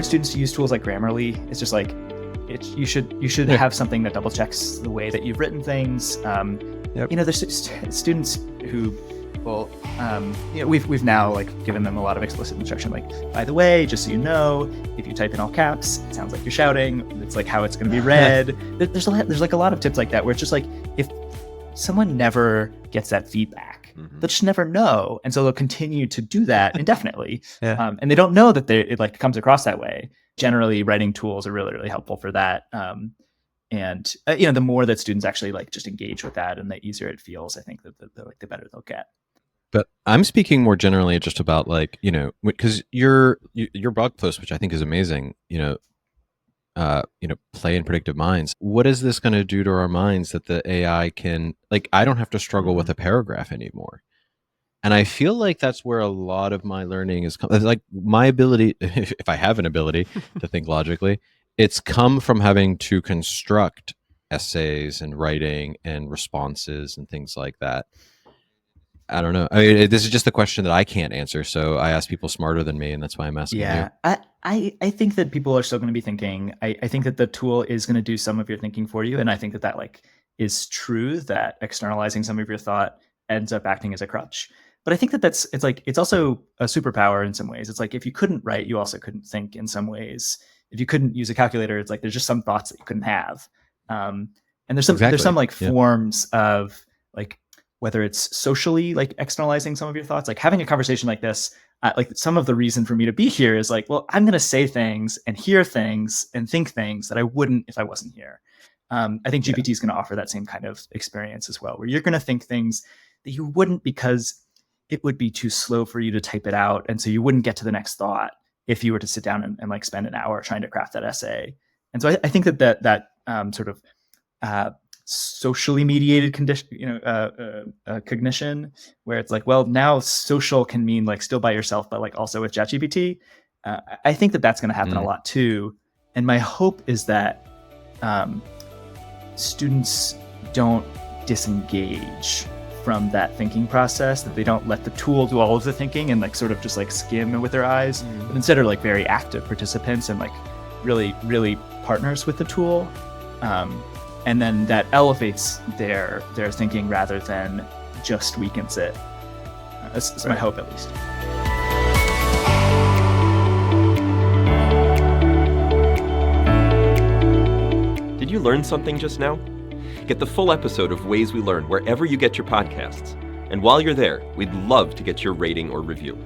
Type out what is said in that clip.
encourage students to use tools like Grammarly. It's just like, you should have something that double checks the way that you've written things. Yep. There's students who, well, we've now like given them a lot of explicit instruction, like, by the way, just so you know, if you type in all caps, it sounds like you're shouting. It's like how it's going to be read. There's like a lot of tips like that where it's just like, if someone never gets that feedback, they'll just never know, and so they'll continue to do that indefinitely. And they don't know that it like comes across that way. Generally, writing tools are really, really helpful for that. And the more that students actually like just engage with that, and the easier it feels, I think that the better they'll get. But I'm speaking more generally just about like, because your blog post, which I think is amazing, play in predictive minds. What is this going to do to our minds that the AI can, like, I don't have to struggle with a paragraph anymore. And I feel like that's where a lot of my learning is, like my ability, if I have an ability to think logically, it's come from having to construct essays and writing and responses and things like that. I don't know. I mean, this is just a question that I can't answer. So I ask people smarter than me, and that's why I'm asking you. I think that people are still going to be thinking. I think that the tool is going to do some of your thinking for you. And I think that like is true, that externalizing some of your thought ends up acting as a crutch. But I think that it's also a superpower in some ways. It's like, if you couldn't write, you also couldn't think in some ways. If you couldn't use a calculator, it's like, there's just some thoughts that you couldn't have. And there's some like forms of like, whether it's socially like externalizing some of your thoughts, like having a conversation like this, like some of the reason for me to be here is like, well, I'm going to say things and hear things and think things that I wouldn't if I wasn't here. I think GPT is going to offer that same kind of experience as well, where you're going to think things that you wouldn't because it would be too slow for you to type it out. And so you wouldn't get to the next thought if you were to sit down and like spend an hour trying to craft that essay. And so I think that sort of socially mediated condition, cognition, where it's like, well, now social can mean like still by yourself, but like also with ChatGPT. I think that that's going to happen a lot too. And my hope is that students don't disengage from that thinking process, that they don't let the tool do all of the thinking and like sort of just like skim with their eyes, but instead are like very active participants and like really, really partners with the tool. And then that elevates their thinking rather than just weakens it. That's my hope, at least. Did you learn something just now? Get the full episode of Ways We Learn wherever you get your podcasts. And while you're there, we'd love to get your rating or review.